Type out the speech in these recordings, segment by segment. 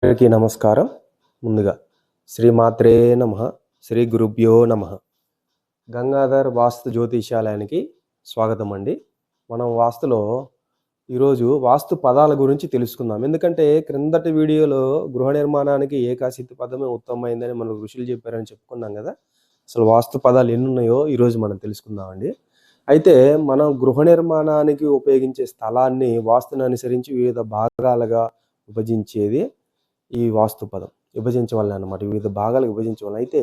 అందరికీ నమస్కారం. ముందుగా శ్రీమాత్రే నమః, శ్రీ గురుభ్యో నమః. గంగాధర్ వాస్తు జ్యోతిషాలయానికి స్వాగతం అండి. మనం వాస్తులో ఈరోజు వాస్తు పదాల గురించి తెలుసుకుందాం. ఎందుకంటే క్రిందటి వీడియోలో గృహ నిర్మాణానికి ఏకాశితి పదమే ఉత్తమమైందని మనకు ఋషులు చెప్పారని చెప్పుకున్నాం కదా. అసలు వాస్తు పదాలు ఎన్ని ఉన్నాయో ఈరోజు మనం తెలుసుకుందామండి. అయితే మనం గృహ నిర్మాణానికి ఉపయోగించే స్థలాన్ని వాస్తుని అనుసరించి వివిధ భాగాలుగా విభజించేది ఈ వాస్తు పదం. విభజించవలన అనమాట, వివిధ భాగాలకు విభజించవలన. అయితే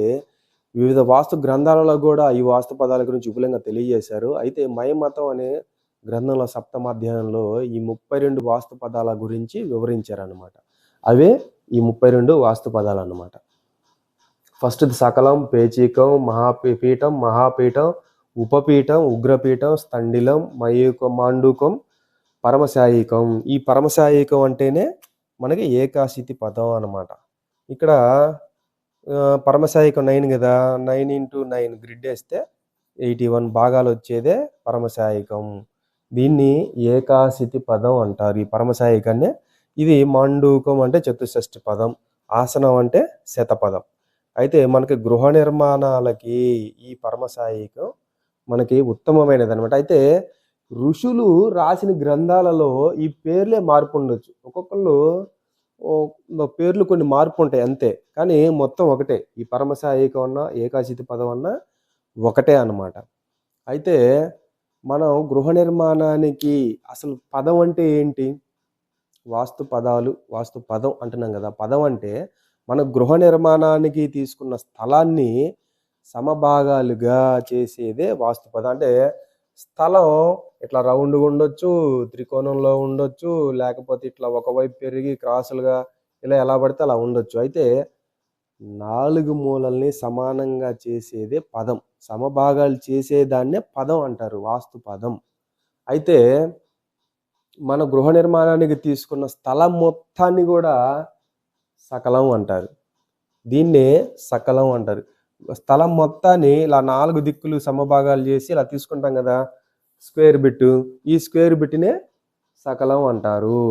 వివిధ వాస్తు గ్రంథాలలో కూడా ఈ వాస్తు పదాల గురించి విపులంగా తెలియజేశారు. అయితే మతం అనే గ్రంథంలో 7వ అధ్యాయంలో ఈ 32 వాస్తు పదాల గురించి వివరించారనమాట. అవే ఈ 32 వాస్తు పదాలు అన్నమాట. ఫస్ట్ది సకలం, పేచీకం, మహాపీఠం, మహాపీఠం, ఉపపీఠం, ఉగ్రపీఠం, స్థండిలం, మాండూకం, పరమశాయికం. ఈ పరమశాయికం అంటేనే మనకి ఏకాశితి పదం అన్నమాట. ఇక్కడ పరమశాయికం 9 కదా, 9 × 9 గ్రిడ్ వేస్తే 81 భాగాలు వచ్చేదే పరమశాయికం. దీన్ని ఏకాశితి పదం అంటారు. ఈ పరమశాయికాన్ని. ఇది మాండూకం అంటే చతుషష్ఠి పదం, ఆసనం అంటే శతపదం. అయితే మనకి గృహ నిర్మాణాలకి ఈ పరమశాయికం మనకి ఉత్తమమైనది అనమాట. అయితే ఋషులు రాసిన గ్రంథాలలో ఈ పేర్లే మార్పు ఉండొచ్చు. ఒక్కొక్కళ్ళు పేర్లు కొన్ని మార్పు ఉంటాయి అంతే, కానీ మొత్తం ఒకటే. ఈ పరమశాయికం అన్నా ఏకాశితి పదం అన్నా ఒకటే అన్నమాట. అయితే మనం గృహ నిర్మాణానికి అసలు పదం అంటే ఏంటి? వాస్తు పదాలు, వాస్తు పదం అంటున్నాం కదా. పదం అంటే మన గృహ నిర్మాణానికి తీసుకున్న స్థలాన్ని సమభాగాలుగా చేసేదే వాస్తు పదం. అంటే స్థలం ఇట్లా రౌండ్గా ఉండొచ్చు, త్రికోణంలో ఉండొచ్చు, లేకపోతే ఇట్లా ఒకవైపు పెరిగి క్రాసులుగా ఇలా ఎలా పడితే అలా ఉండొచ్చు. అయితే 4 మూలల్ని సమానంగా చేసేదే పదం. సమభాగాలు చేసేదాన్నే పదం అంటారు, వాస్తు పదం. అయితే మన గృహ నిర్మాణానికి తీసుకున్న స్థలం మొత్తాన్ని కూడా సకలం అంటారు. దీన్నే సకలం అంటారు. స్థలం మొత్తాన్ని ఇలా 4 దిక్కులు సమభాగాలు చేసి ఇలా తీసుకుంటాం కదా, స్క్వేర్ బిట్. ఈ స్క్వేర్ బిట్నే సకలం అంటారు.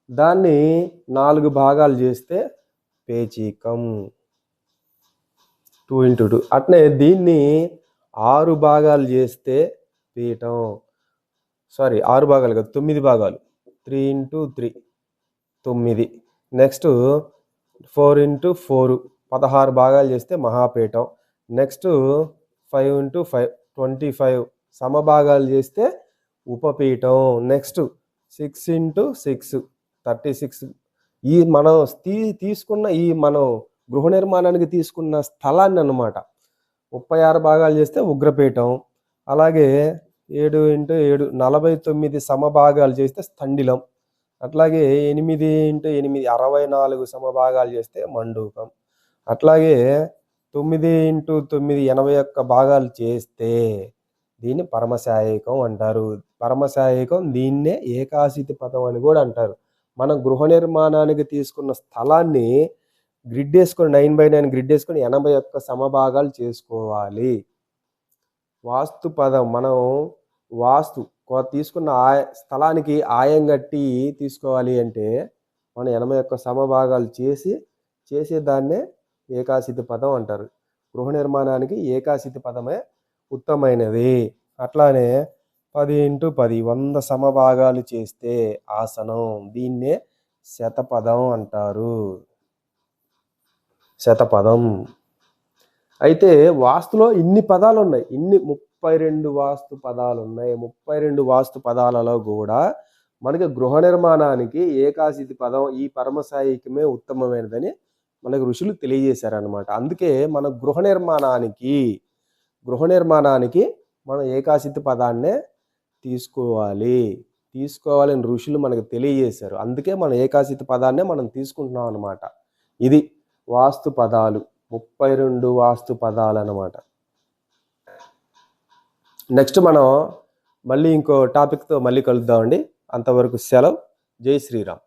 దాన్ని 4 భాగాలు చేస్తే పేచీకం, 2 × 2. అట్నే దీన్ని 6 భాగాలు చేస్తే పీఠం. 6 భాగాలు కాదు, 9 భాగాలు, 3 × 3 9. నెక్స్ట్ 4 × 4 16 భాగాలు చేస్తే మహాపీఠం. నెక్స్ట్ 5 × 5 25 సమభాగాలు చేస్తే ఉపపీఠం. నెక్స్ట్ 6 × 6 36. ఈ మనం తీసుకున్న ఈ మనం గృహ నిర్మాణానికి తీసుకున్న స్థలాన్ని అన్నమాట 36 భాగాలు చేస్తే ఉగ్రపీఠం. అలాగే 7 × 7 49 సమభాగాలు చేస్తే స్థండిలం. అట్లాగే 8 × 8 64 సమభాగాలు చేస్తే మండూకం. అట్లాగే 9 × 9 81 భాగాలు చేస్తే దీన్ని పరమశాయికం అంటారు. పరమశాయికం, దీన్నే ఏకాశితి పదం అని కూడా అంటారు. మనం గృహ నిర్మాణానికి తీసుకున్న స్థలాన్ని గ్రిడ్ వేసుకొని 9/9 గ్రిడ్ వేసుకొని 81 సమభాగాలు చేసుకోవాలి. వాస్తు పదం మనం వాస్తు తీసుకున్న స్థలానికి ఆయం కట్టి తీసుకోవాలి అంటే మనం 81 సమభాగాలు చేసేదాన్నే ఏకాశితి పదం అంటారు. గృహ నిర్మాణానికి ఏకాశితి పదమే ఉత్తమైనది. అట్లానే 10 × 10 100 సమభాగాలు చేస్తే ఆసనం. దీన్నే శతపదం అంటారు, శతపదం. అయితే వాస్తులో ఇన్ని పదాలు ఉన్నాయి, 32 వాస్తు పదాలు ఉన్నాయి. 32 వాస్తు పదాలలో కూడా మనకి గృహ నిర్మాణానికి ఏకాశితి పదం, ఈ పరమశాయికమే ఉత్తమమైనదని మనకు ఋషులు తెలియజేశారనమాట. అందుకే మన గృహ నిర్మాణానికి మనం ఏకాశితి పదాన్నే తీసుకోవాలని ఋషులు మనకు తెలియజేశారు. అందుకే మన ఏకాశితి పదాన్నే మనం తీసుకుంటున్నాం అనమాట. ఇది వాస్తు పదాలు, 32 వాస్తు పదాలు అన్నమాట. నెక్స్ట్ మనం మళ్ళీ ఇంకో టాపిక్తో మళ్ళీ కలుద్దామండి. అంతవరకు సెలవు. జై శ్రీరామ్.